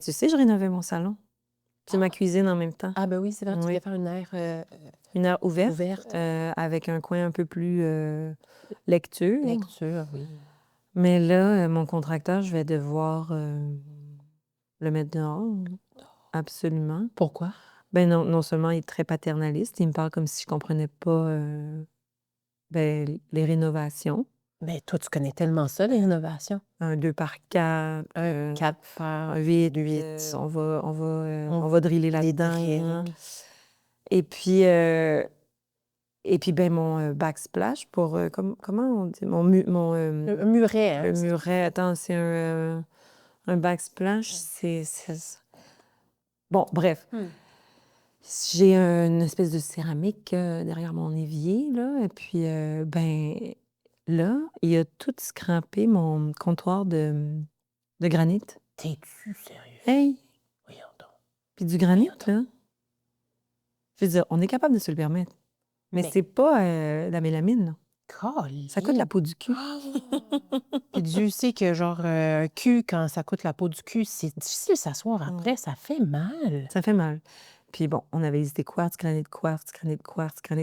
Tu sais, je rénovais mon salon. Puis ma cuisine en même temps. Ah ben oui, c'est vrai, tu Oui. voulais faire une aire Une aire ouverte, ouverte. avec un coin un peu plus lecture. Lecture, oui. Mais là, mon contracteur, je vais devoir le mettre dehors. Absolument. Pourquoi? Ben non seulement il est très paternaliste, il me parle comme si je comprenais pas les rénovations. Mais toi, tu connais tellement ça, les rénovations. Un 2 par 4, Un 4 par 8, 8. on va driller là-dedans. drills. Et puis, ben mon backsplash pour, comment on dit? Mon Un muret, hein? le muret, attends, c'est un backsplash, Bon, bref. J'ai une espèce de céramique derrière mon évier, là, et puis, ben, là, il a tout scrappé mon comptoir de granit. T'es-tu sérieux? Hey! Voyons donc. Puis du granit, là, je veux dire, on est capable de se le permettre, mais c'est pas la mélamine, là. Ça coûte la peau du cul. Puis Dieu sait que, genre, un cul, quand ça coûte la peau du cul, c'est difficile de s'asseoir après, ça fait mal. Ça fait mal. Puis bon, on avait hésité quartz, granit,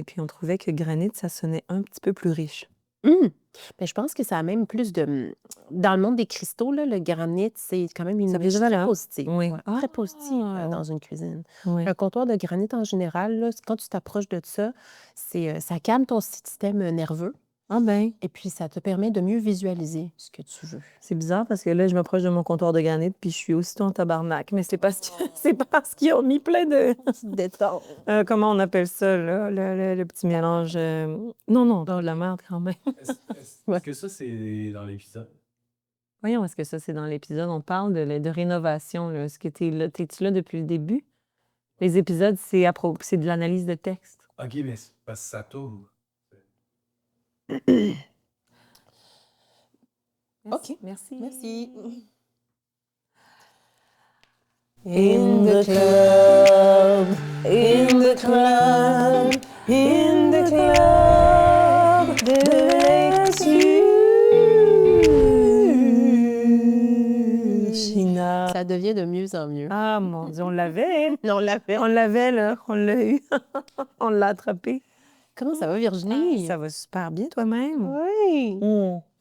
puis on trouvait que granit, ça sonnait un petit peu plus riche. Mais je pense que ça a même plus de... Dans le monde des cristaux, là, le granit, c'est quand même une Ça image fait très valeur. positive. Oui. Ouais, très positive dans une cuisine. Oui. Un comptoir de granit, en général, là, quand tu t'approches de ça, ça calme ton système nerveux Ah ben, et puis ça te permet de mieux visualiser ce que tu veux. c'est bizarre parce que là, je m'approche de mon comptoir de granit puis je suis aussitôt en tabarnak. Mais c'est c'est parce qu'ils ont mis plein de... Détente. comment on appelle ça, là? Le petit mélange... Non, de la merde quand même. Est-ce que ça, c'est dans l'épisode? Voyons, est-ce que ça, c'est dans l'épisode? On parle de rénovation, là. Est-ce que t'es-tu là depuis le début? Les épisodes, c'est de l'analyse de texte. OK, mais c'est parce que ça tourne. OK. Merci. Merci. In the club, in the club, in the club, there's you. China. Ça devient de mieux en mieux. Ah, mon Dieu, on l'avait. On l'a fait. On l'avait, là. On l'a eu. On l'a attrapé. Comment ça va, Virginie? Ça va super bien, toi-même. Oui.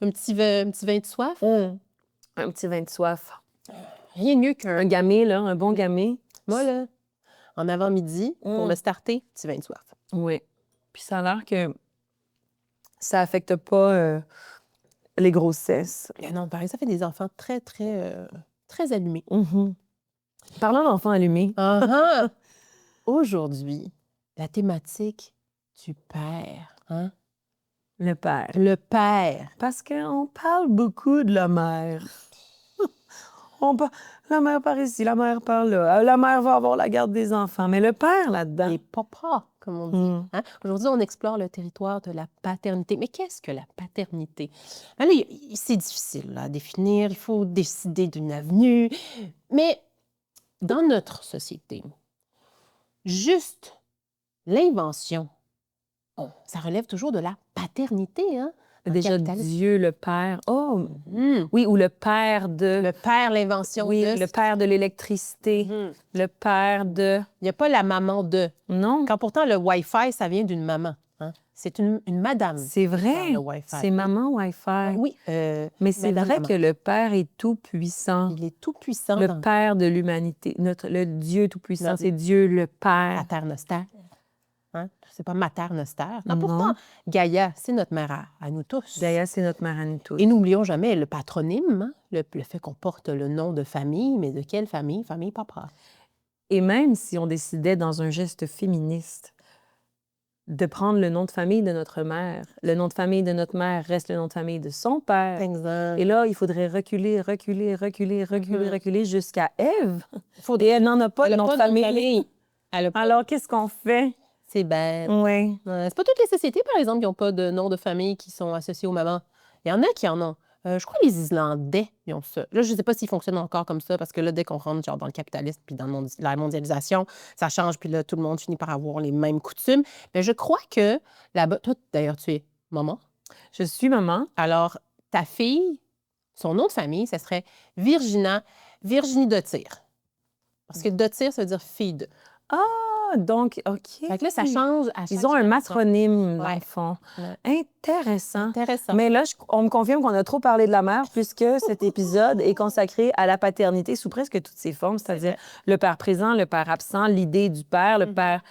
Un petit vin de soif? Un petit vin de soif. Rien de mieux qu'un... Un gamay, là, un bon gamay. Moi, là, en avant-midi, pour me starter, petit vin de soif. Oui. Puis ça a l'air que ça affecte pas les grossesses. Non, pareil, ça fait des enfants très, très, très allumés. Parlant d'enfants allumés. Aujourd'hui, la thématique du père. Hein? Le père. Le père. Parce qu'on parle beaucoup de la mère. La mère part ici, la mère part là. La mère va avoir la garde des enfants. Mais le père, là-dedans... Les papas, comme on dit. Hein? Aujourd'hui, on explore le territoire de la paternité. Mais qu'est-ce que la paternité? Ben là, c'est difficile là, à définir. Il faut décider d'une avenue. Mais dans notre société, juste l'invention, ça relève toujours de la paternité, hein? Déjà, Dieu, le Père. Oh! Oui, ou le Père de... Le père, l'invention Oui, de... le Père de l'électricité. Le Père de... Il n'y a pas la maman de. Non. Quand pourtant, le Wi-Fi, ça vient d'une maman. Hein? C'est une madame. C'est vrai. Le Wi-Fi. C'est maman Wi-Fi. Oui. Mais c'est vrai que le Père est tout-puissant. Il est tout-puissant. Le Père de l'humanité. Le Dieu tout-puissant, c'est Dieu le Père. Paternoster. Hein? C'est pas maternoster. Non, pourtant, Gaïa, c'est notre mère à nous tous. Gaïa, c'est notre mère à nous tous. Et n'oublions jamais le patronyme, hein? Le fait qu'on porte le nom de famille, mais de quelle famille? Famille papa. Et même si on décidait, dans un geste féministe, de prendre le nom de famille de notre mère, le nom de famille de notre mère reste le nom de famille de son père. Exact. Et là, il faudrait reculer jusqu'à Ève. Et elle n'en a pas de nom de famille. Alors, qu'est-ce qu'on fait? C'est bête. Oui. C'est pas toutes les sociétés, par exemple, qui n'ont pas de nom de famille qui sont associés aux mamans. Il y en a qui en ont. Je crois que les Islandais, ils ont ça. Là, je ne sais pas s'ils fonctionnent encore comme ça, parce que là, dès qu'on rentre genre, dans le capitalisme puis dans la mondialisation, ça change, puis là, tout le monde finit par avoir les mêmes coutumes. Mais je crois que là-bas... Toi, d'ailleurs, tu es maman. Je suis maman. Alors, ta fille, son nom de famille, ce serait Virginie Dottir. Parce que dotir, ça veut dire fille de. Ah, donc, OK. Fait que là, ça change à chaque Ils ont un génération. matronyme, dans Ouais. le fond. Ouais. Intéressant. Intéressant. Mais là, on me confirme qu'on a trop parlé de la mère puisque cet épisode est consacré à la paternité sous presque toutes ses formes, c'est-à-dire vrai. le père présent, le père absent, l'idée du père, le père,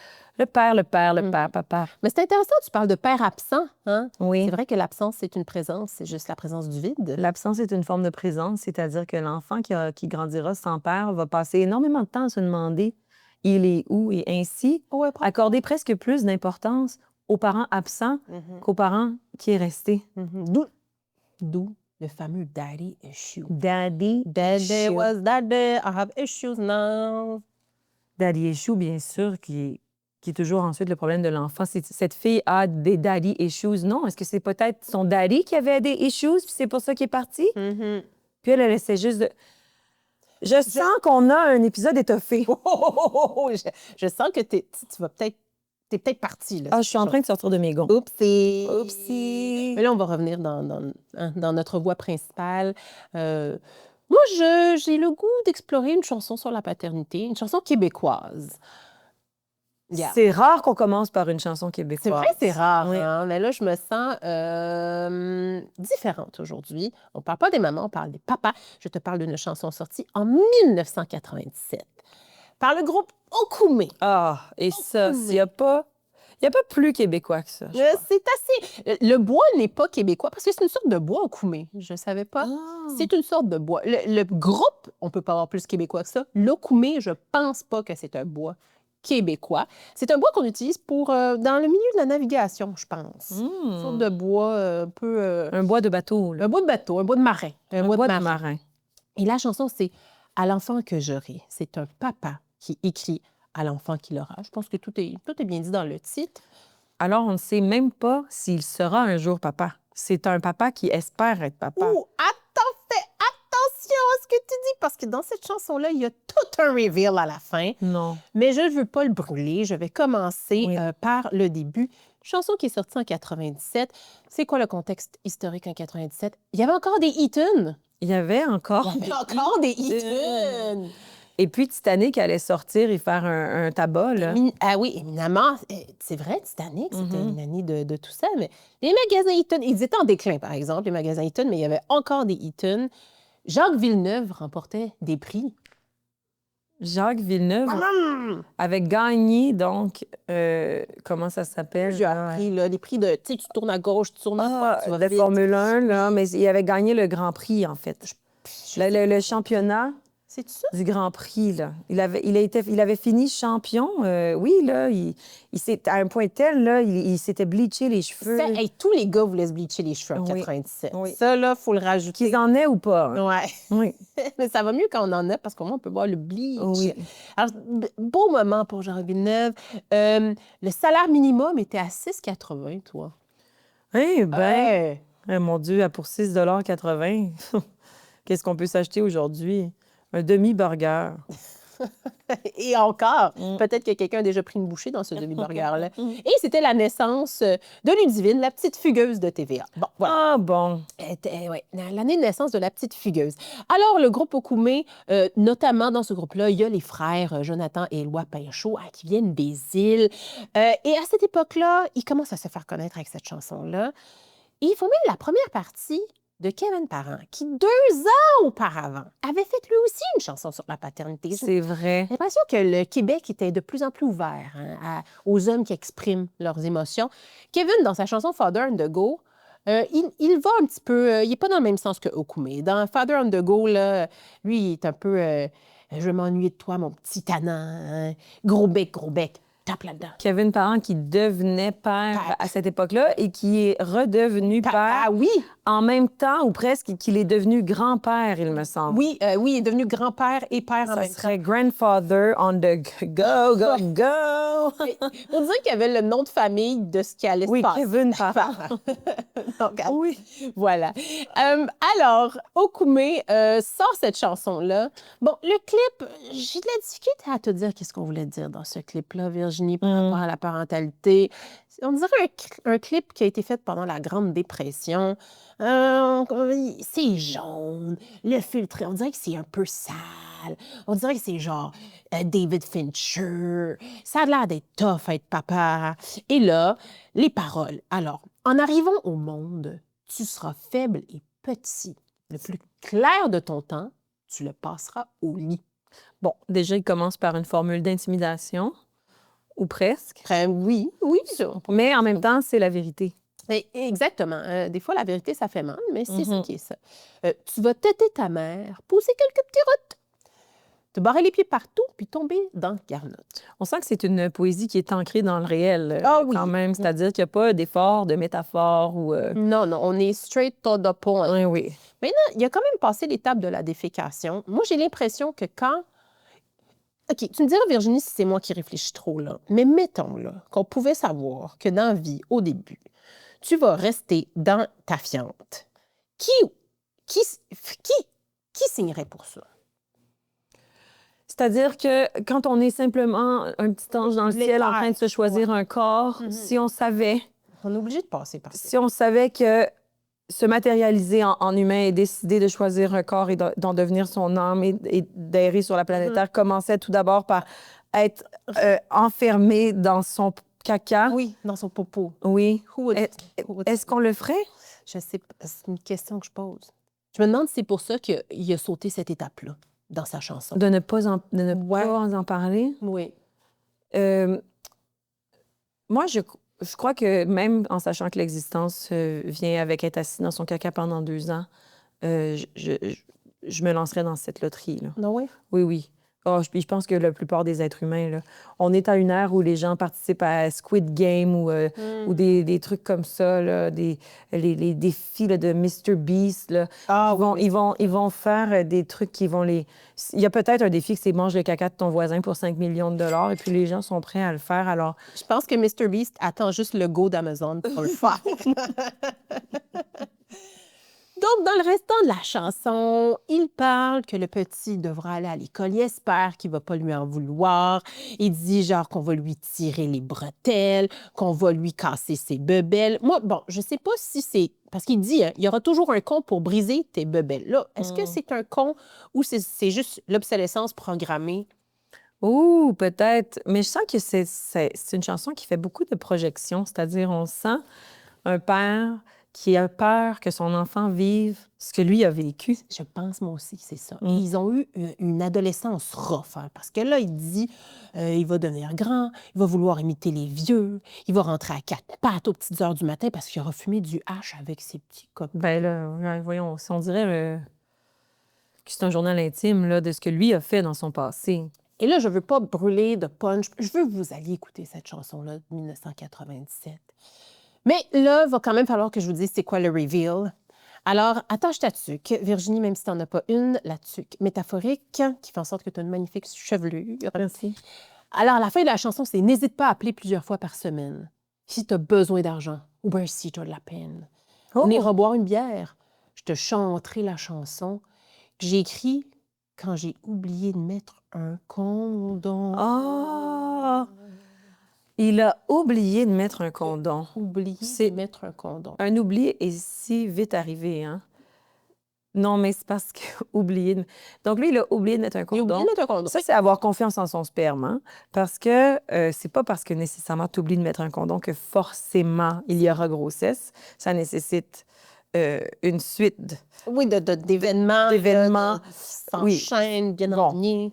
papa. Mais c'est intéressant, tu parles de père absent. Hein? Oui. C'est vrai que l'absence, c'est une présence, c'est juste la présence du vide. L'absence est une forme de présence, c'est-à-dire que l'enfant qui grandira sans père va passer énormément de temps à se demander il est où et ainsi Ouais, accorder presque plus d'importance aux parents absents qu'aux parents qui est resté. D'où le fameux daddy issue. Daddy Daddy issue. was daddy, I have issues now. Daddy issue, bien sûr, qui est toujours ensuite le problème de l'enfant. Cette fille a des daddy issues. Non, est-ce que c'est peut-être son daddy qui avait des issues, puis c'est pour ça qu'il est parti? Puis elle essaie juste de... Je sens qu'on a un épisode étoffé. Je sens que tu vas peut-être... T'es peut-être partie, là. Ah, je suis en train de sortir de mes gonds. Oupsie! Oupsie! Mais là, on va revenir dans notre voie principale. Moi, j'ai le goût d'explorer une chanson sur la paternité, une chanson québécoise. Yeah. C'est rare qu'on commence par une chanson québécoise. C'est vrai, c'est rare. Oui. Hein? Mais là, je me sens différente aujourd'hui. On ne parle pas des mamans, on parle des papas. Je te parle d'une chanson sortie en 1997 par le groupe Okoumé. Ah, et ça, il n'y a pas plus québécois que ça. C'est assez... Le bois n'est pas québécois parce que c'est une sorte de bois Okoumé. Je ne savais pas. Ah. C'est une sorte de bois. Le groupe, on ne peut pas avoir plus québécois que ça. L'Okoumé, je ne pense pas que c'est un bois québécois. C'est un bois qu'on utilise pour dans le milieu de la navigation, je pense. Une sorte de bois un peu... Un bois de bateau, là. Un bois de bateau, un bois de marin. Un bois de marin. Et la chanson, c'est « À l'enfant que j'aurai ». C'est un papa qui écrit à l'enfant qu'il aura. Je pense que tout est bien dit dans le titre. Alors, on ne sait même pas s'il sera un jour papa. C'est un papa qui espère être papa. Ouh, fais attention à ce que tu dis, parce que dans cette chanson-là, il y a tout un reveal à la fin. Non. Mais je ne veux pas le brûler. Je vais commencer par le début. Chanson qui est sortie en 97. C'est quoi le contexte historique en 97? Il y avait encore des Eaton. Il y avait encore des Eaton. Et puis Titanic allait sortir et faire un tabac, là. Ah oui, éminemment. C'est vrai, Titanic, c'était une année de tout ça. Mais les magasins Eaton, ils étaient en déclin, par exemple, les magasins Eaton, mais il y avait encore des Eaton. Jacques Villeneuve remportait des prix. Jacques Villeneuve avait gagné, donc, comment ça s'appelle? J'ai appris, là, les prix de, tu sais, tu tournes à gauche, tu tournes à droite, tu vas la vite. Formule 1, là, mais il avait gagné le Grand Prix, en fait. Le championnat C'est ça? du Grand Prix, là. Il avait fini champion. Oui, là, à un point tel, là, il s'était bleaché les cheveux. Hey, tous les gars voulaient se bleacher les cheveux en 97. Oui. Ça, là, il faut le rajouter. Qu'ils en aient ou pas. Hein? Ouais. Oui. Mais ça va mieux quand on en a, parce qu'au moins, on peut voir le bleach. Oui. Alors, beau moment pour Jacques Villeneuve. Le salaire minimum était à 6,80, toi. Eh bien, mon Dieu, pour 6,80 $, qu'est-ce qu'on peut s'acheter aujourd'hui? Un demi-burger. Et encore, peut-être que quelqu'un a déjà pris une bouchée dans ce demi-burger-là. Et c'était la naissance de Ludivine, la petite fugueuse de TVA. Bon, voilà. Ah bon. L'année de naissance de la petite fugueuse. Alors, le groupe Okoumé, notamment dans ce groupe-là, il y a les frères Jonathan et Éloi Pinchot qui viennent des îles. Et à cette époque-là, ils commencent à se faire connaître avec cette chanson-là. Et ils font même la première partie de Kevin Parent, qui 2 ans auparavant avait fait lui aussi une chanson sur la paternité. C'est vrai. J'ai l'impression que le Québec était de plus en plus ouvert aux hommes qui expriment leurs émotions. Kevin, dans sa chanson Father on the Go, il va un petit peu... il n'est pas dans le même sens que Okoumé. Dans Father on the Go, là, lui, il est un peu... je vais m'ennuyer de toi, mon petit tannant. Hein? Gros bec, tape là-dedans. Kevin Parent qui devenait père à cette époque-là et qui est redevenu père. Ah oui! En même temps, ou presque, qu'il est devenu grand-père, il me semble. Oui, il est devenu grand-père et père en même temps. Ça serait grandfather on the go, go, go! On dirait qu'il y avait le nom de famille de ce qui allait se passer. Oui, Kevin Parent. Donc, oui. Voilà. Alors, Okoumé sort cette chanson-là. Bon, le clip, j'ai de la difficulté à te dire qu'est-ce qu'on voulait dire dans ce clip-là, Virginie, par rapport à la parentalité. On dirait un clip qui a été fait pendant la Grande Dépression. C'est jaune, le filtre, on dirait que c'est un peu sale. On dirait que c'est genre David Fincher. Ça a l'air d'être tough à être papa. Et là, les paroles. Alors, en arrivant au monde, tu seras faible et petit. Le plus clair de ton temps, tu le passeras au lit. Bon, déjà, il commence par une formule d'intimidation, ou presque. Oui, ça. Mais en même temps, c'est la vérité. Exactement. Des fois, la vérité, ça fait mal, mais c'est ça qui est ça. Tu vas têter ta mère, poser quelques petits routes, te barrer les pieds partout, puis tomber dans le garnotte. On sent que c'est une poésie qui est ancrée dans le réel, Oui. quand même. C'est-à-dire qu'il n'y a pas d'effort, de métaphore ou... Non, on est straight to the point. Oui, oui. Maintenant, il a quand même passé l'étape de la défécation. Moi, j'ai l'impression que quand... OK, tu me diras, Virginie, si c'est moi qui réfléchis trop, là. Mais mettons, là, qu'on pouvait savoir que dans la vie, au début, tu vas rester dans ta fiente. Qui signerait pour ça? C'est-à-dire que quand on est simplement un petit ange dans le ciel en train de se choisir un corps, si on savait... On est obligé de passer par ça. Si on savait que se matérialiser en humain et décider de choisir un corps et d'en devenir son âme et d'errer sur la planète Terre commençait tout d'abord par être enfermé dans son caca. Oui, dans son popo. Oui. Est-ce Est-ce qu'on le ferait? Je sais pas. C'est une question que je pose. Je me demande si c'est pour ça qu'il a sauté cette étape-là dans sa chanson. De ne pas en parler? Oui. Moi, je crois que même en sachant que l'existence vient avec être assis dans son caca pendant 2 ans, je me lancerais dans cette loterie-là. Non, oui? Oui, oui. Oh, puis je pense que la plupart des êtres humains, là, on est à une ère où les gens participent à Squid Game ou des trucs comme ça, là, les défis là, de Mr. Beast. Là. Ils vont faire des trucs qui vont les... Il y a peut-être un défi que c'est mange le caca de ton voisin pour 5 millions de dollars et puis les gens sont prêts à le faire. Alors, je pense que Mr. Beast attend juste le go d'Amazon pour le faire. Donc, dans le restant de la chanson, il parle que le petit devra aller à l'école. Il espère qu'il ne va pas lui en vouloir. Il dit genre qu'on va lui tirer les bretelles, qu'on va lui casser ses bebelles. Moi, bon, je ne sais pas si c'est... Parce qu'il dit, hein, il y aura toujours un con pour briser tes bebelles. Là, est-ce que c'est un con ou c'est juste l'obsolescence programmée? ouh, peut-être. Mais je sens que c'est une chanson qui fait beaucoup de projections. C'est-à-dire, on sent un père qui a peur que son enfant vive ce que lui a vécu. Je pense, moi aussi, c'est ça. Ils ont eu une adolescence rough, hein, parce que là, il dit, il va devenir grand, il va vouloir imiter les vieux, il va rentrer à 4 pattes aux petites heures du matin parce qu'il aura fumé du hache avec ses petits copains. Ben là, voyons, si on dirait que c'est un journal intime là, de ce que lui a fait dans son passé. Et là, je veux pas brûler de punch. Je veux que vous alliez écouter cette chanson-là de 1997. Mais là, il va quand même falloir que je vous dise c'est quoi le reveal. Alors, attache ta tuque, Virginie, même si tu n'en as pas une, la tuque métaphorique, qui fait en sorte que tu as une magnifique chevelure. Merci. Alors, la fin de la chanson, c'est « N'hésite pas à appeler plusieurs fois par semaine. Si tu as besoin d'argent ou bien si tu as de la peine. On ira boire une bière. Je te chanterai la chanson que j'ai écrite quand j'ai oublié de mettre un condom. » Ah! Il a oublié de mettre un condom. Oublié de mettre un condom. Un oubli est si vite arrivé, hein? Non, mais c'est parce que oublié de... Donc, lui, il a oublié de mettre un condom. Il a oublié de mettre un condom. Ça, c'est avoir confiance en son sperme, hein? Parce que c'est pas parce que nécessairement tu oublies de mettre un condom que forcément il y aura grossesse. Ça nécessite une suite oui, d'événements. D'événements. Qui s'enchaînent, bien alignés.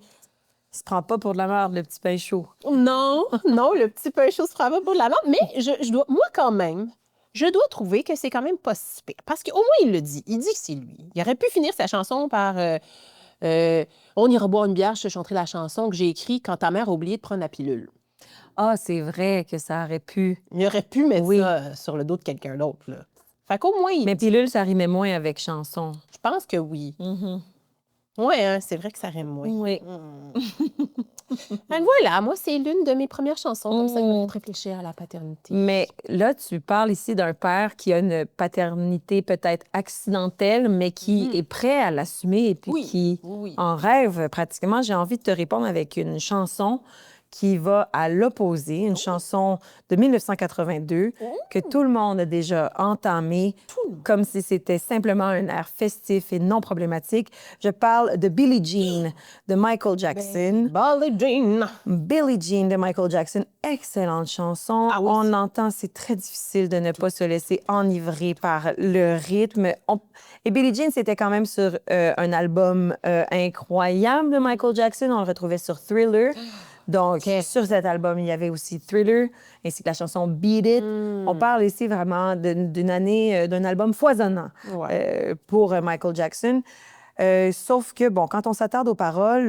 Il se prend pas pour de la merde, le petit pain chaud. Non, non, le petit pain chaud se prend pas pour de la merde. Mais je dois, moi, quand même, je dois trouver que c'est quand même pas si pire. Parce qu'au moins, il le dit. Il dit que c'est lui. Il aurait pu finir sa chanson par on ira boire une bière, je te chanterai la chanson que j'ai écrite quand ta mère a oublié de prendre la pilule. Ah, c'est vrai que ça aurait pu. Il aurait pu mettre ça sur le dos de quelqu'un d'autre, là. Fait qu'au moins... Mais pilule, ça rimait moins avec chanson. Je pense que oui. Oui, hein, c'est vrai que ça rime moins. Oui. Donc voilà, moi, c'est l'une de mes premières chansons comme ça qui m'a fait réfléchir à la paternité. Mais là, tu parles ici d'un père qui a une paternité peut-être accidentelle, mais qui est prêt à l'assumer et puis qui en rêve pratiquement. J'ai envie de te répondre avec une chanson qui va à l'opposé, une chanson de 1982 que tout le monde a déjà entamée comme si c'était simplement un air festif et non problématique. Je parle de Billie Jean de Michael Jackson. Billie Jean. Billie Jean de Michael Jackson, excellente chanson. Ah oui. On entend, c'est très difficile de ne pas se laisser enivrer par le rythme. Et Billie Jean, c'était quand même sur un album incroyable de Michael Jackson. On le retrouvait sur Thriller. Donc, sur cet album, il y avait aussi Thriller, ainsi que la chanson Beat It. On parle ici vraiment d'une année, d'un album foisonnant pour Michael Jackson. Sauf que, bon, quand on s'attarde aux paroles,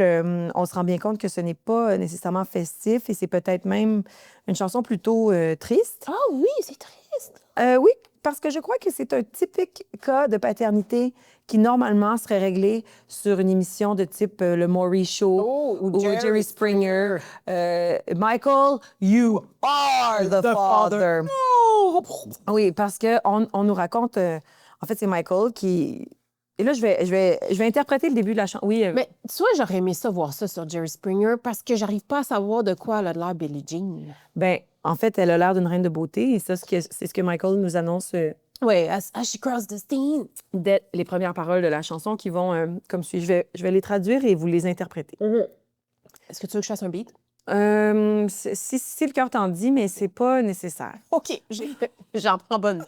on se rend bien compte que ce n'est pas nécessairement festif et c'est peut-être même une chanson plutôt triste. Ah oui, c'est triste. Oui, parce que je crois que c'est un typique cas de paternité qui, normalement, serait réglé sur une émission de type Le Maury Show ou Jerry Springer. Michael, you are the father. Oui, parce qu'on nous raconte... en fait, c'est Michael qui... Et là, je vais interpréter le début de la chanson. Oui. Mais tu vois, j'aurais aimé ça, voir ça sur Jerry Springer parce que j'arrive pas à savoir de quoi elle a l'air Billie Jean. Ben, en fait, elle a l'air d'une reine de beauté et ça, c'est ce que Michael nous annonce. Oui, as she crossed the scene. Dès les premières paroles de la chanson qui vont comme suit. Je vais les traduire et vous les interpréter. Est-ce que tu veux que je fasse un beat? Si le cœur t'en dit, mais c'est pas nécessaire. OK, j'en prends bonne.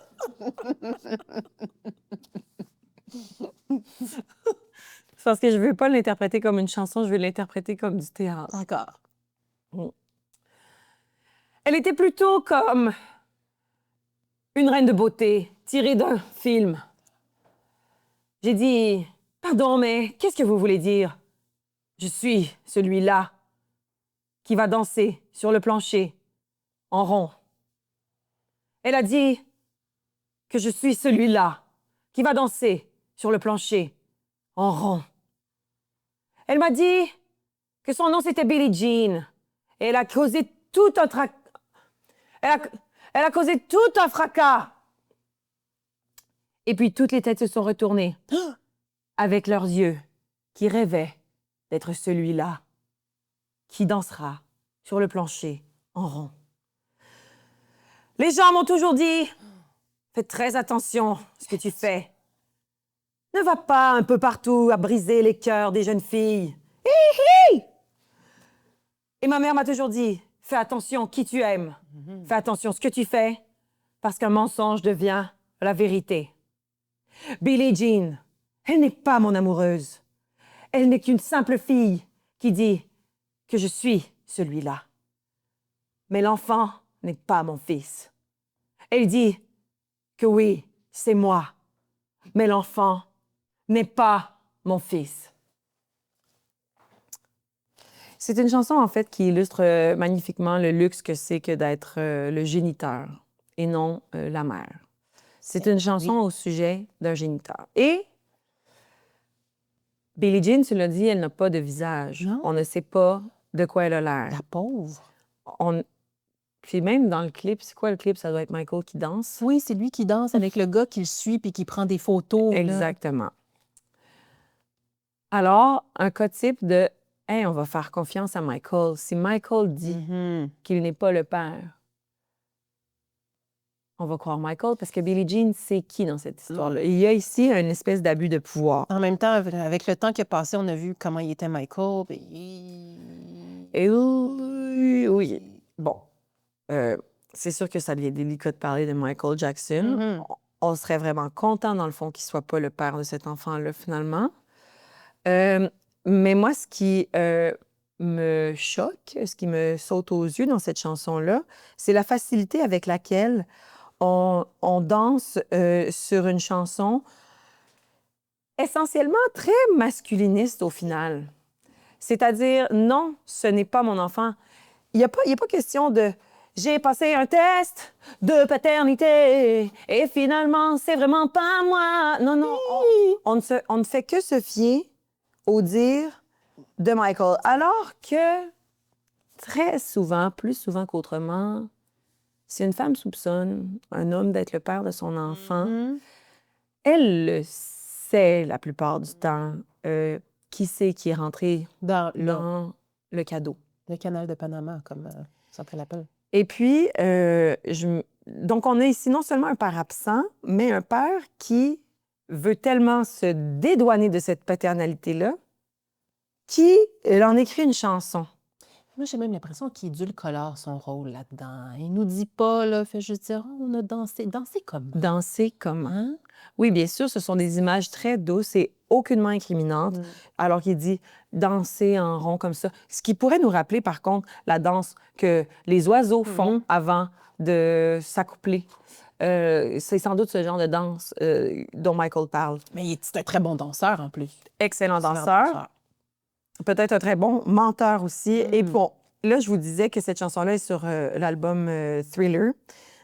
C'est parce que je veux pas l'interpréter comme une chanson, je veux l'interpréter comme du théâtre. D'accord. Elle était plutôt comme une reine de beauté tirée d'un film. J'ai dit, pardon, mais qu'est-ce que vous voulez dire? Je suis celui-là qui va danser sur le plancher en rond. Elle a dit que je suis celui-là qui va danser sur le plancher en rond. Elle m'a dit que son nom c'était Billie Jean et elle a causé tout un elle a causé tout un fracas. Et puis toutes les têtes se sont retournées avec leurs yeux qui rêvaient d'être celui-là qui dansera sur le plancher en rond. Les gens m'ont toujours dit, fais très attention à ce que tu fais. Ne va pas un peu partout à briser les cœurs des jeunes filles. Hi, hi! Et ma mère m'a toujours dit, fais attention qui tu aimes. Fais attention à ce que tu fais, parce qu'un mensonge devient la vérité. Billie Jean, elle n'est pas mon amoureuse. Elle n'est qu'une simple fille qui dit que je suis celui-là. Mais l'enfant n'est pas mon fils. Elle dit que oui, c'est moi. Mais l'enfant n'est pas mon fils. C'est une chanson, en fait, qui illustre magnifiquement le luxe que c'est que d'être le géniteur et non la mère. C'est une chanson au sujet d'un géniteur. Et Billie Jean, tu l'as dit, elle n'a pas de visage. Non. On ne sait pas de quoi elle a l'air. La pauvre. Puis même dans le clip, c'est quoi le clip? Ça doit être Michael qui danse. Oui, c'est lui qui danse avec le gars qui le suit puis qui prend des photos. Exactement. Alors, un cas type de « Hey, on va faire confiance à Michael ». Si Michael dit qu'il n'est pas le père, on va croire Michael parce que Billie Jean, c'est qui dans cette histoire-là? Il y a ici une espèce d'abus de pouvoir. En même temps, avec le temps qui a passé, on a vu comment il était Michael. Et oui. Bon. C'est sûr que ça devient délicat de parler de Michael Jackson. On serait vraiment content, dans le fond, qu'il ne soit pas le père de cet enfant-là, finalement. Mais moi, ce qui me choque, ce qui me saute aux yeux dans cette chanson-là, c'est la facilité avec laquelle on danse sur une chanson essentiellement très masculiniste au final. C'est-à-dire, non, ce n'est pas mon enfant. Il n'y a pas question de « j'ai passé un test de paternité et finalement, c'est vraiment pas moi ». Non, non, on ne fait que se fier au dire de Michael. Alors que, très souvent, plus souvent qu'autrement, si une femme soupçonne un homme d'être le père de son enfant, elle le sait la plupart du temps. Qui c'est qui est rentré dans le cadeau? Le canal de Panama, comme ça fait l'appel. Et puis, donc, on a ici non seulement un père absent, mais un père qui veut tellement se dédouaner de cette paternalité-là qu'il en écrit une chanson. Moi, j'ai même l'impression qu'il édulcore son rôle là-dedans. Il nous dit pas, là, fait juste dire, oh, on a dansé. Danser comment? Danser comment? Hein? Oui, bien sûr, ce sont des images très douces et aucunement incriminantes, alors qu'il dit danser en rond comme ça. Ce qui pourrait nous rappeler, par contre, la danse que les oiseaux font avant de s'accoupler. C'est sans doute ce genre de danse dont Michael parle. Mais c'est un très bon danseur, en plus. Excellent danseur. Peut-être un très bon menteur aussi. Et bon, là, je vous disais que cette chanson-là est sur l'album Thriller.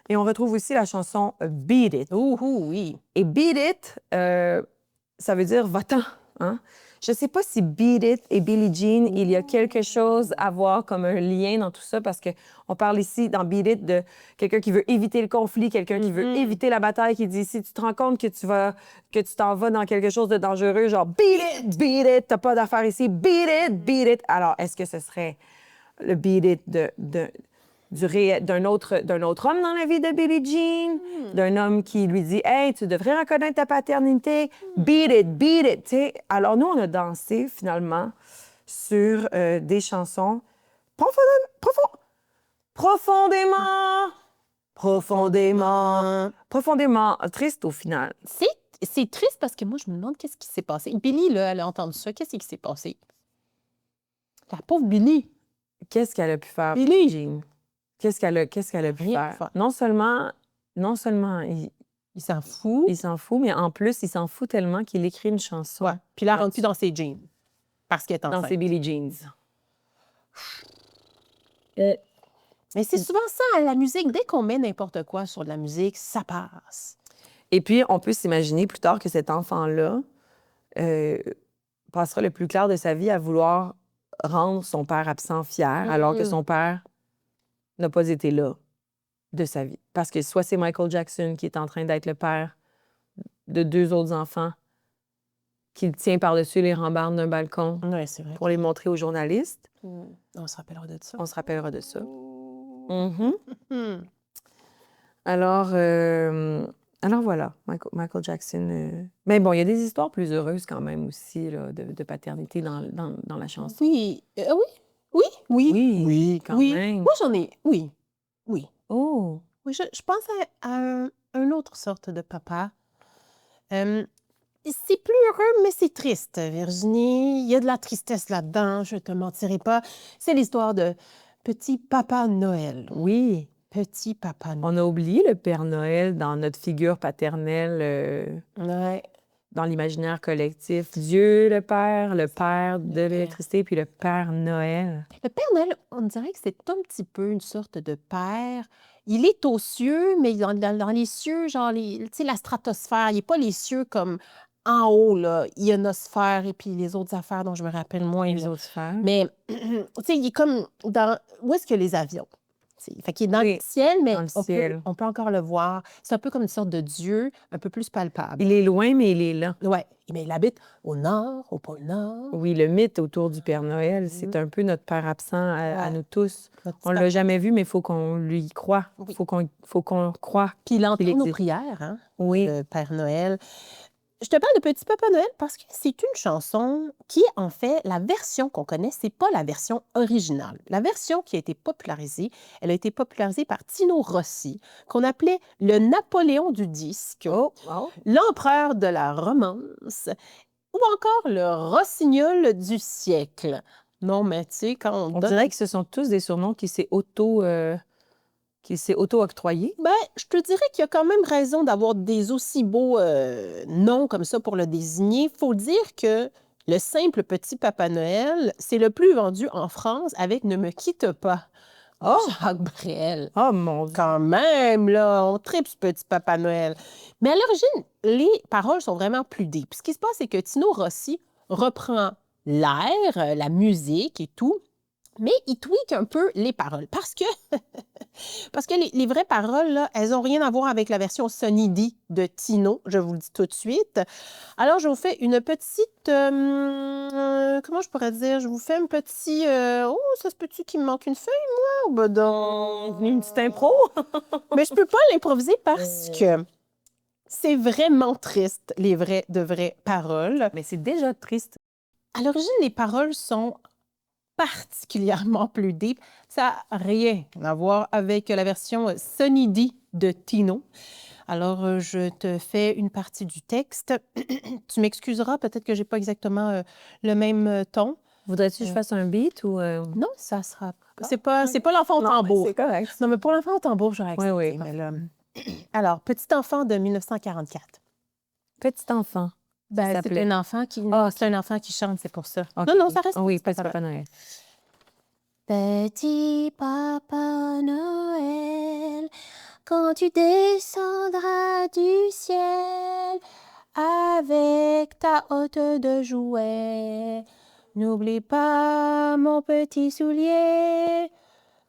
Et on retrouve aussi la chanson Beat It. Oui. Et Beat It, ça veut dire va-t'en. Hein? Je ne sais pas si Beat It et Billie Jean, il y a quelque chose à voir comme un lien dans tout ça, parce qu'on parle ici dans Beat It de quelqu'un qui veut éviter le conflit, quelqu'un qui veut éviter la bataille, qui dit si tu te rends compte que tu t'en vas dans quelque chose de dangereux, genre beat it, t'as pas d'affaires ici, beat it. Alors, est-ce que ce serait le Beat It d'un autre homme dans la vie de Billie Jean, d'un homme qui lui dit « Hey, tu devrais reconnaître ta paternité, beat it », tu sais. Alors, nous, on a dansé, finalement, sur des chansons profondément tristes, au final. C'est triste parce que moi, je me demande qu'est-ce qui s'est passé. Billie, là, elle a entendu ça. Qu'est-ce qui s'est passé? La pauvre Billie. Qu'est-ce qu'elle a pu faire, Billie? Jean? Qu'est-ce qu'elle a pu Rien faire? Non seulement il s'en fout. Il s'en fout, mais en plus, il s'en fout tellement qu'il écrit une chanson. Ouais. Puis là, elle rentre plus dans ses jeans. Parce qu'elle est enceinte. Dans ses Billie Jeans. Mais c'est souvent ça, la musique. Dès qu'on met n'importe quoi sur de la musique, ça passe. Et puis, on peut s'imaginer plus tard que cet enfant-là passera le plus clair de sa vie à vouloir rendre son père absent fier, alors que son père n'a pas été là de sa vie. Parce que soit c'est Michael Jackson qui est en train d'être le père de 2 autres enfants, qu'il tient par-dessus les rambardes d'un balcon c'est vrai. pour les montrer aux journalistes. On se rappellera de ça. On se rappellera de ça. Alors voilà, Michael Jackson. Mais bon, il y a des histoires plus heureuses quand même aussi là, de paternité dans la chanson. Oui. Oui, quand même. Moi, j'en ai... Oui. Oh! Oui, je pense à une autre sorte de papa. C'est plus heureux, mais c'est triste, Virginie. Il y a de la tristesse là-dedans, je ne te mentirai pas. C'est l'histoire de Petit Papa Noël. Oui. Petit Papa Noël. On a oublié le Père Noël dans notre figure paternelle, dans l'imaginaire collectif. Dieu le Père de l'électricité, puis le Père Noël. Le Père Noël, on dirait que c'est un petit peu une sorte de père. Il est aux cieux, mais dans les cieux, genre, tu sais, la stratosphère. Il n'est pas les cieux comme en haut, là, ionosphère et puis les autres affaires dont je me rappelle moins. Les autres sphères. Mais, tu sais, il est comme dans... Où est-ce que les avions? Fait qu'il est dans le ciel, mais on peut encore le voir. C'est un peu comme une sorte de Dieu, un peu plus palpable. Il est loin, mais il est là. Oui, mais il habite au nord, au pôle Nord. Oui, le mythe autour du Père Noël, c'est un peu notre père absent à nous tous. On ne l'a jamais vu, mais il faut qu'on lui croie. Il faut qu'on croie. Puis il entend nos prières, hein, oui. Le Père Noël. Je te parle de Petit Papa Noël parce que c'est une chanson qui, en fait, la version qu'on connaît, c'est pas la version originale. La version qui a été popularisée, elle a été popularisée par Tino Rossi, qu'on appelait le Napoléon du disque, l'empereur de la romance, ou encore le rossignol du siècle. Non, mais tu sais, quand on dirait que ce sont tous des surnoms qui s'est auto-octroyé? Bien, je te dirais qu'il y a quand même raison d'avoir des aussi beaux noms comme ça pour le désigner. Il faut dire que le simple Petit Papa Noël, c'est le plus vendu en France avec Ne me quitte pas. Oh, Jacques Brel. Oh, mon Dieu. Quand même, là, on tripe ce Petit Papa Noël. Mais à l'origine, les paroles sont vraiment plus deep. Ce qui se passe, c'est que Tino Rossi reprend l'air, la musique et tout, Mais il tweak un peu les paroles parce que, parce que les vraies paroles, là, elles n'ont rien à voir avec la version Sunny D de Tino, je vous le dis tout de suite. Alors, je vous fais une petite... comment je pourrais dire? Je vous fais un petit... oh, ça se peut-tu qu'il me manque une feuille, moi? Ben donc... Une petite impro? Mais je peux pas l'improviser parce que c'est vraiment triste, les vraies paroles. Mais c'est déjà triste. À l'origine, les paroles sont particulièrement plus deep. Ça n'a rien à voir avec la version Sunny D de Tino. Alors, je te fais une partie du texte. Tu m'excuseras, peut-être que j'ai pas exactement le même ton. Voudrais-tu que je fasse un beat ou... Non, ça sera... C'est pas l'enfant au Non, tambour. c'est correct. Non, mais pour l'enfant au tambour, j'aurais accepté. Oui, oui. Mais là... Alors, Petit enfant de 1944. Petit enfant. Ben, c'est s'appelait. un enfant qui... Ah, c'est un enfant qui chante, c'est pour ça. Ok. Non, ça reste... Ah oui, c'est pas Petit Papa Noël. Petit Papa Noël, quand tu descendras du ciel avec ta hotte de jouets, n'oublie pas mon petit soulier.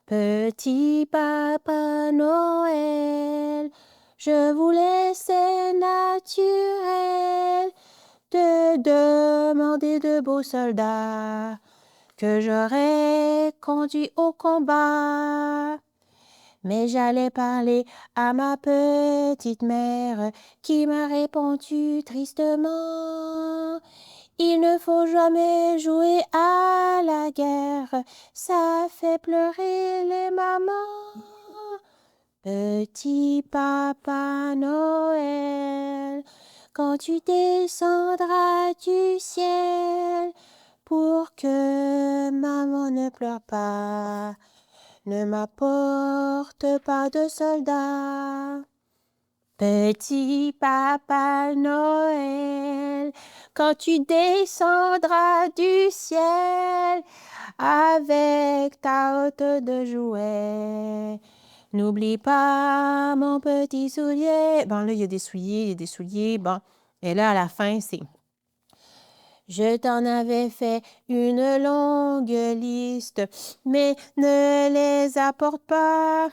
Petit Papa Noël, je vous laisse naturel de demander de beaux soldats que j'aurais conduit au combat. Mais j'allais parler à ma petite mère qui m'a répondu tristement: il ne faut jamais jouer à la guerre, ça fait pleurer les mamans. Petit Papa Noël, quand tu descendras du ciel, pour que maman ne pleure pas, ne m'apporte pas de soldats. Petit Papa Noël, quand tu descendras du ciel avec ta hotte de jouets, n'oublie pas mon petit soulier. Bon, là, il y a des souliers, bon. Et là, à la fin, c'est... Je t'en avais fait une longue liste, mais ne les apporte pas.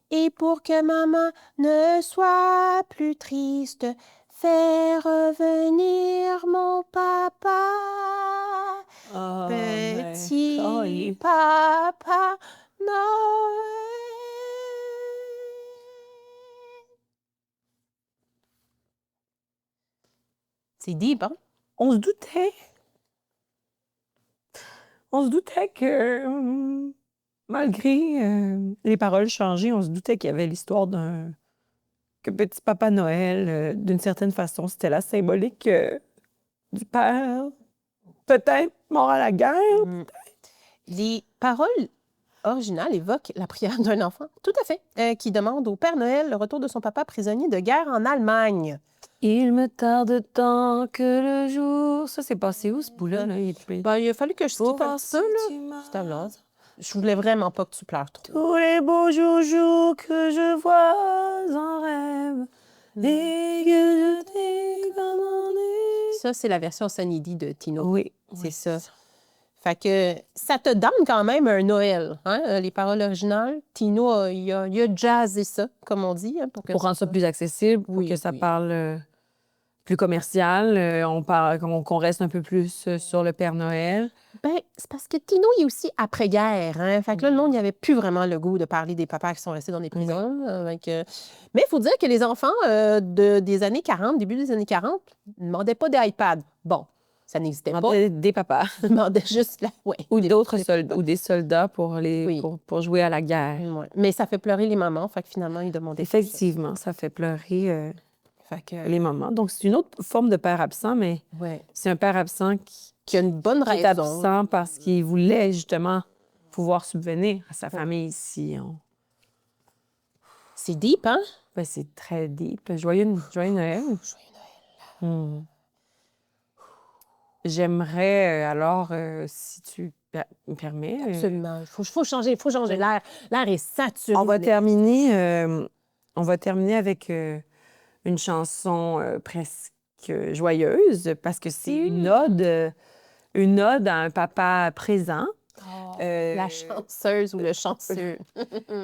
Et pour que maman ne soit plus triste, fais revenir mon papa. Oh, Petit Papa Noël. C'est deep, hein? On se doutait. On se doutait que, malgré les paroles changées, on se doutait qu'il y avait l'histoire que Petit Papa Noël, d'une certaine façon, c'était la symbolique du père, peut-être mort à la guerre. Les paroles originales évoquent la prière d'un enfant, tout à fait, qui demande au Père Noël le retour de son papa prisonnier de guerre en Allemagne. Il me tarde tant que le jour... Ça, c'est passé où, ce bout-là? Là? Ben, il a fallu que je skip un peu, là. C'est à l'heure. Je voulais vraiment pas que tu pleures trop. Tous les beaux jours que je vois en rêve, et que je t'ai commandé. Ça, c'est la version Sunny D de Tino. Oui. C'est ça. Fait que ça te donne quand même un Noël, hein, les paroles originales. Tino, il a jazzé ça, comme on dit. Hein, pour rendre ça plus accessible, pour que ça parle plus commercial, qu'on reste un peu plus sur le Père Noël. Ben, c'est parce que Tino, il est aussi après-guerre. Hein? Fait que là, le monde, il n'y avait plus vraiment le goût de parler des papas qui sont restés dans les prisons. Mais il faut dire que les enfants des années 40, début des années 40, ne demandaient pas des iPads. Bon, ça n'existait pas. Des papas. Ils demandaient juste là, ouais. Ou d'autres soldats, ou des soldats pour jouer à la guerre. Ouais. Mais ça fait pleurer les mamans, fait que finalement, ils demandaient. Effectivement, ça fait pleurer les mamans. Donc, c'est une autre forme de père absent, mais c'est un père absent qui a une bonne raison. Qui est absent parce qu'il voulait justement pouvoir subvenir à sa famille ici. C'est deep, hein? Ben, c'est très deep. Joyeux Noël. Joyeux Noël. J'aimerais alors, si tu me permets... Absolument. Il faut changer l'air. L'air est saturé. On va terminer avec une chanson presque joyeuse parce que c'est une ode à un papa présent Oh, Euh, la chanceuse ou le chanceux.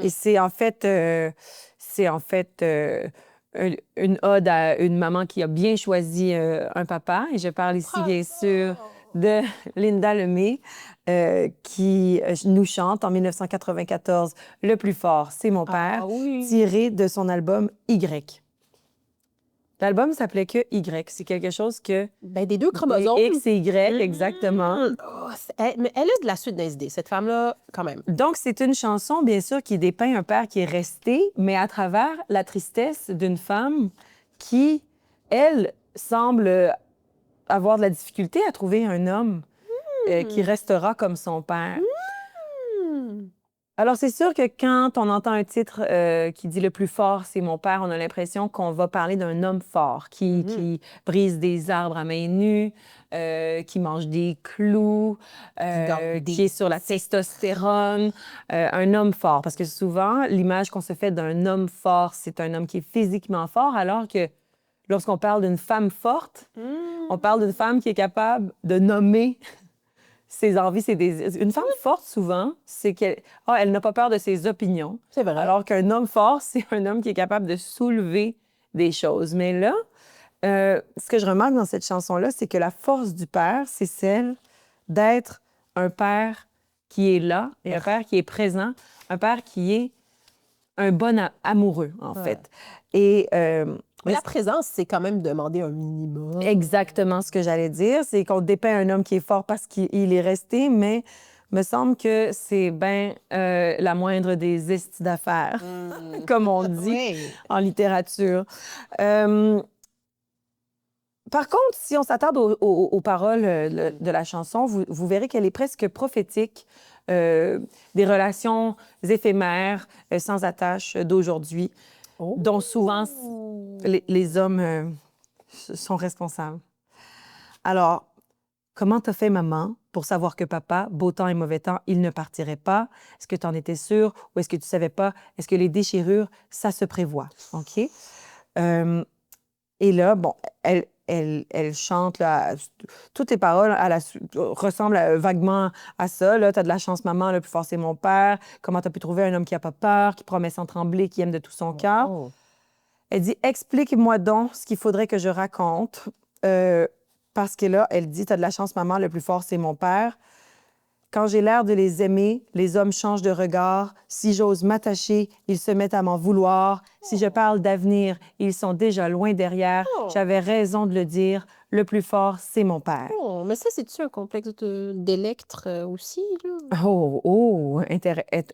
Et c'est en fait, une ode à une maman qui a bien choisi un papa. Et je parle ici, bien sûr, de Linda Lemay, qui nous chante en 1994 Le plus fort, c'est mon père, Ah oui. tiré de son album Y. L'album s'appelait que Y. C'est quelque chose que... Ben, des deux chromosomes. X et Y, exactement. Oh, mais elle a de la suite des idées, cette femme-là, quand même. Donc, c'est une chanson, bien sûr, qui dépeint un père qui est resté, mais à travers la tristesse d'une femme qui, elle, semble avoir de la difficulté à trouver un homme qui restera comme son père. Hmm. Alors, c'est sûr que quand on entend un titre qui dit « Le plus fort, c'est mon père », on a l'impression qu'on va parler d'un homme fort qui brise des arbres à main nue, qui mange des clous, qui est sur la testostérone, un homme fort. Parce que souvent, l'image qu'on se fait d'un homme fort, c'est un homme qui est physiquement fort, alors que lorsqu'on parle d'une femme forte, on parle d'une femme qui est capable de nommer ses envies, ses désirs. Une femme forte, souvent, c'est qu'elle elle n'a pas peur de ses opinions. C'est vrai. Alors qu'un homme fort, c'est un homme qui est capable de soulever des choses. Mais là, ce que je remarque dans cette chanson-là, c'est que la force du père, c'est celle d'être un père qui est là, et un père qui est présent, un père qui est un bon amoureux, en fait. Et... mais la présence, c'est quand même demander un minimum. Exactement ce que j'allais dire, c'est qu'on dépeint un homme qui est fort parce qu'il est resté, mais me semble que c'est bien la moindre des estis d'affaires, comme on dit en littérature. Par contre, si on s'attarde aux paroles de la chanson, vous verrez qu'elle est presque prophétique des relations éphémères, sans attache d'aujourd'hui, dont souvent les hommes sont responsables. Alors, comment t'as fait, maman, pour savoir que papa, beau temps et mauvais temps, il ne partirait pas? Est-ce que tu en étais sûre ou est-ce que tu savais pas? Est-ce que les déchirures, ça se prévoit? OK? Et là, bon, elle chante, là, toutes les paroles ressemblent vaguement à ça. Là, t'as de la chance, maman, le plus fort, c'est mon père. Comment t'as pu trouver un homme qui a pas peur, qui promet sans trembler, qui aime de tout son cœur? Elle dit, explique-moi donc ce qu'il faudrait que je raconte. Parce que là, elle dit, t'as de la chance, maman, le plus fort, c'est mon père. Quand j'ai l'air de les aimer, les hommes changent de regard. Si j'ose m'attacher, ils se mettent à m'en vouloir. Si je parle d'avenir, ils sont déjà loin derrière. J'avais raison de le dire, le plus fort, c'est mon père. Oh, mais ça, c'est-tu un complexe d'Électre aussi, là?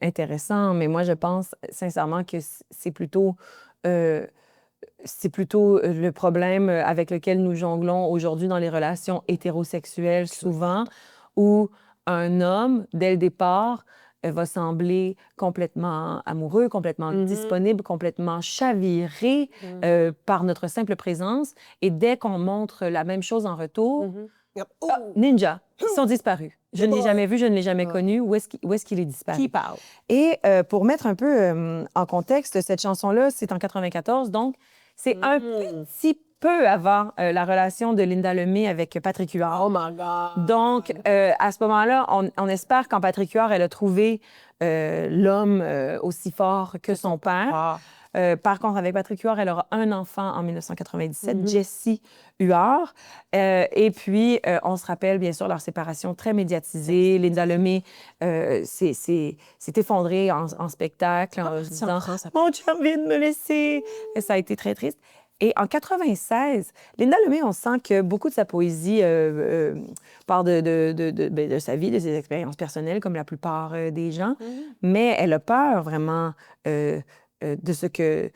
Intéressant. Mais moi, je pense sincèrement que c'est plutôt le problème avec lequel nous jonglons aujourd'hui dans les relations hétérosexuelles, souvent, où un homme, dès le départ, va sembler complètement amoureux, complètement disponible, complètement chaviré par notre simple présence. Et dès qu'on montre la même chose en retour, ninja, ils sont disparus. Je ne l'ai jamais vu, je ne l'ai jamais connu. Où est-ce qu'il est disparu? Qui parle? Et pour mettre un peu en contexte, cette chanson-là, c'est en 94, donc c'est un petit peu avant la relation de Linda Lemay avec Patrick Huard. Oh my God! Donc, à ce moment-là, on espère qu'en Patrick Huard, elle a trouvé l'homme aussi fort que son père. Par contre, avec Patrick Huard, elle aura un enfant en 1997, Jesse Huard. Et puis, on se rappelle, bien sûr, leur séparation très médiatisée. Linda Lemay s'est effondrée en spectacle en se disant « Mon chum vient de me laisser ». Ça a été très triste. Et en 96, Linda Lemay, on sent que beaucoup de sa poésie part de sa vie, de ses expériences personnelles, comme la plupart des gens. Mais elle a peur vraiment de ce que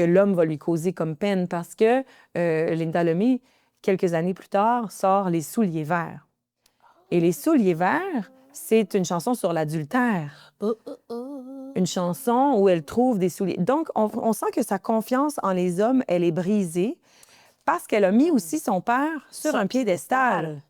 l'homme va lui causer comme peine, parce que Linda Lemay, quelques années plus tard, sort Les souliers verts. Et Les souliers verts, c'est une chanson sur l'adultère. Une chanson où elle trouve des souliers. Donc, on sent que sa confiance en les hommes, elle est brisée parce qu'elle a mis aussi son père sur un piédestal.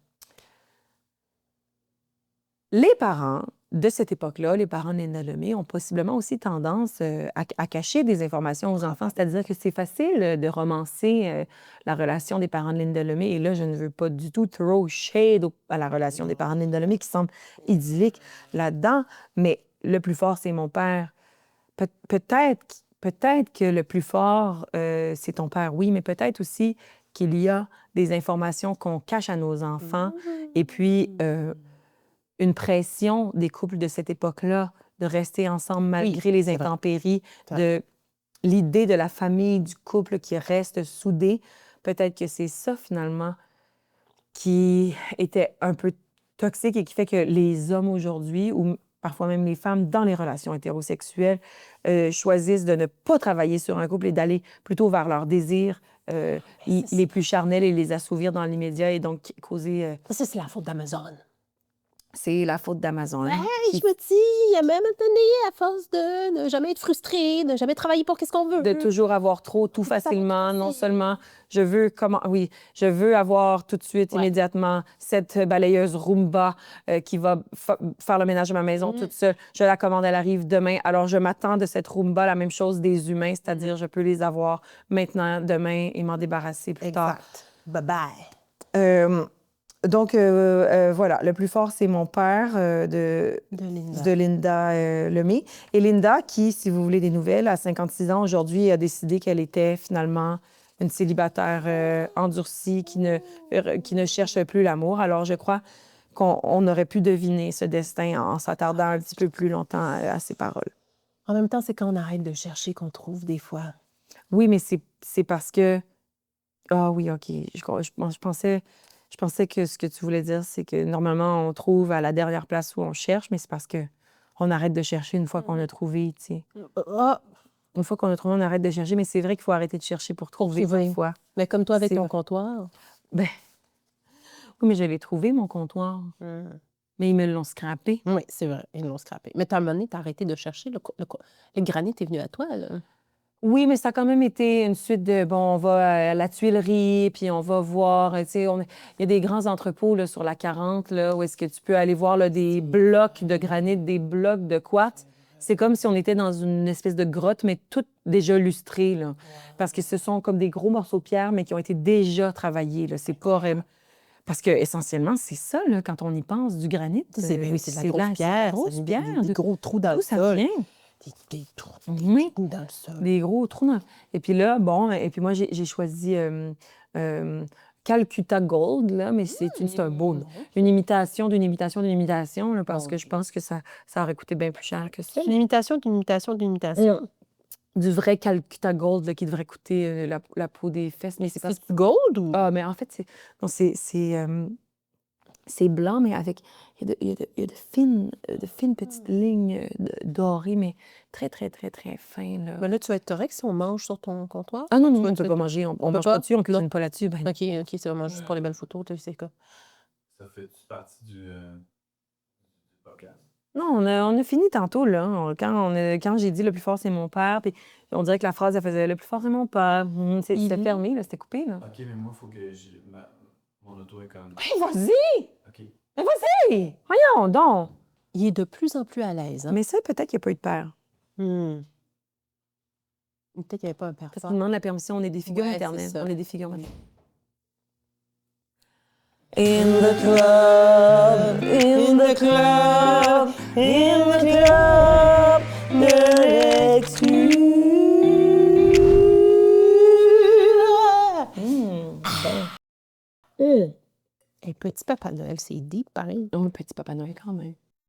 Les parents de cette époque-là, les parents de Linda Lemay ont possiblement aussi tendance à cacher des informations aux enfants. C'est-à-dire que c'est facile de romancer la relation des parents de Linda Lemay. Et là, je ne veux pas du tout throw shade à la relation des parents de Linda Lemay qui semble idyllique là-dedans. Mais le plus fort, c'est mon père. Peut-être que le plus fort, c'est ton père, oui, mais peut-être aussi qu'il y a des informations qu'on cache à nos enfants. Et puis, une pression des couples de cette époque-là de rester ensemble malgré les intempéries, de l'idée de la famille, du couple qui reste soudé. Peut-être que c'est ça, finalement, qui était un peu toxique et qui fait que les hommes aujourd'hui, ou parfois même les femmes dans les relations hétérosexuelles, choisissent de ne pas travailler sur un couple et d'aller plutôt vers leurs désirs les plus charnels et les assouvir dans l'immédiat et donc causer... Ça, c'est la faute d'Amazon. C'est la faute d'Amazon. Ouais, je me dis, à un moment donné, à force de ne jamais être frustré, de ne jamais travailler pour qu'est-ce qu'on veut. De toujours avoir trop, tout facilement. Non seulement, je veux avoir tout de suite, immédiatement, cette balayeuse Roomba qui va faire le ménage de ma maison toute seule. Je la commande, elle arrive demain. Alors, je m'attends de cette Roomba la même chose des humains, c'est-à-dire je peux les avoir maintenant, demain, et m'en débarrasser plus tard. Bye-bye. Donc, voilà, le plus fort, c'est mon père de Linda Lemay. Et Linda, qui, si vous voulez des nouvelles, à 56 ans, aujourd'hui, a décidé qu'elle était finalement une célibataire endurcie qui ne cherche plus l'amour. Alors, je crois qu'on aurait pu deviner ce destin en s'attardant un petit peu plus longtemps à ses paroles. En même temps, c'est quand on arrête de chercher qu'on trouve des fois. Oui, mais c'est parce que... Ah oui, OK. Je pensais que ce que tu voulais dire, c'est que normalement, on trouve à la dernière place où on cherche, mais c'est parce qu'on arrête de chercher une fois qu'on a trouvé, tu sais. Une fois qu'on a trouvé, on arrête de chercher, mais c'est vrai qu'il faut arrêter de chercher pour trouver parfois. Mais comme toi avec ton comptoir. Ben, oui, mais je l'ai trouvé, mon comptoir. Mais ils me l'ont scrappé. Oui, c'est vrai, ils l'ont scrappé. Mais à un moment donné, t'as arrêté de chercher, le granit est venu à toi, là. Oui, mais ça a quand même été une suite de, bon, on va à la Tuilerie, puis on va voir, tu sais, il y a des grands entrepôts là, sur la 40, là, où est-ce que tu peux aller voir là, des blocs de granit, des blocs de quartz. C'est comme si on était dans une espèce de grotte, mais toutes déjà lustrées, là. Parce que ce sont comme des gros morceaux de pierre, mais qui ont été déjà travaillés, là. C'est pas... Parce que essentiellement, c'est ça, là, quand on y pense, du granit. C'est de la grosse pierre. Grosse pierre. Des gros trous dans le sol. Ça vient. Des trous dans le sol. Des gros trous dans... Et puis là, bon, et puis moi, j'ai choisi Calcutta Gold, là, mais c'est un beau nom. Une imitation d'une imitation d'une imitation, là, parce que je pense que ça aurait coûté bien plus cher que ça. Une imitation d'une imitation d'une imitation. Du vrai Calcutta Gold, là, qui devrait coûter la peau des fesses. Mais c'est pas... C'est gold ou... Ah, mais en fait, c'est blanc, mais avec... Il y a de fines petites lignes dorées, mais très, très, très, très fines. Là. Ben là, tu vas être correct si on mange sur ton comptoir? Ah non, on ne peut pas manger. On mange pas dessus, on ne cuisine pas là-dessus. Ben... OK, c'est vraiment juste pour les belles photos, c'est quoi? Ça fait-tu partie du podcast? Non, on a fini tantôt, là. Quand j'ai dit « le plus fort, c'est mon père », puis on dirait que la phrase, elle faisait « le plus fort, c'est mon père ». C'était fermé, là, c'était coupé, là. OK, mais moi, il faut que mon auto est comme... Oui, vas-y! OK. Mais vas-y! Voyons donc! Il est de plus en plus à l'aise. Hein? Mais ça, peut-être qu'il n'y a pas eu de père. Peut-être qu'il n'y avait pas un père fort. fort. On demande la permission, on est des figures internet. On est des figures internet. In the club, in the club, in the club, de l'excuse. Et Petit Papa Noël, c'est deep, pareil. Oh, Petit Papa Noël, quand même.